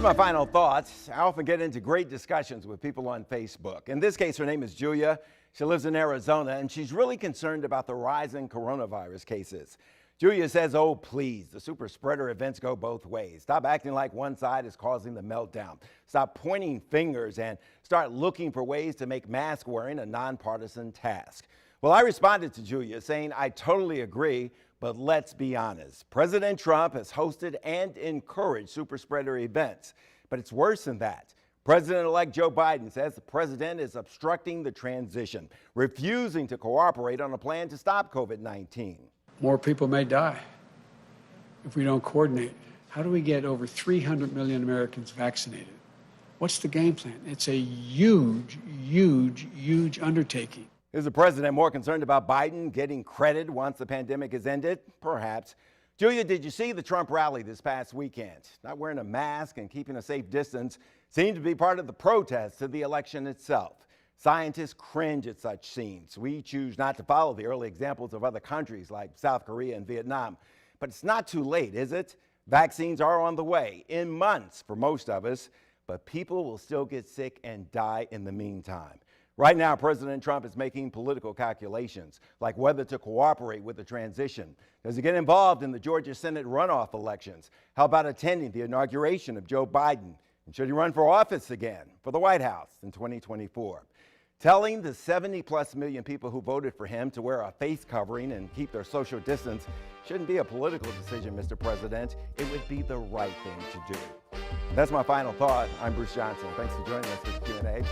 Here's my final thoughts. I often get into great discussions with people on Facebook. In this case, her name is Julia. She lives in Arizona, and she's really concerned about the rise in coronavirus cases. Julia says, oh, please, the super spreader events go both ways. Stop acting like one side is causing the meltdown. Stop pointing fingers and start looking for ways to make mask wearing a nonpartisan task. Well, I responded to Julia saying, I totally agree, but let's be honest. President Trump has hosted and encouraged super spreader events, but it's worse than that. President-elect Joe Biden says the president is obstructing the transition, refusing to cooperate on a plan to stop COVID-19. More people may die if we don't coordinate. How do we get over 300 million Americans vaccinated? What's the game plan? It's a huge, huge, huge undertaking. Is the president more concerned about Biden getting credit once the pandemic is ended? Perhaps. Julia, did you see the Trump rally this past weekend? Not wearing a mask and keeping a safe distance seemed to be part of the protest to the election itself. Scientists cringe at such scenes. We choose not to follow the early examples of other countries like South Korea and Vietnam. But it's not too late, is it? Vaccines are on the way in months for most of us, but people will still get sick and die in the meantime. Right now, President Trump is making political calculations, like whether to cooperate with the transition. Does he get involved in the Georgia Senate runoff elections? How about attending the inauguration of Joe Biden? And should he run for office again for the White House in 2024? Telling the 70+ million people who voted for him to wear a face covering and keep their social distance shouldn't be a political decision, Mr. President. It would be the right thing to do. That's my final thought. I'm Bruce Johnson. Thanks for joining us for this Q&A.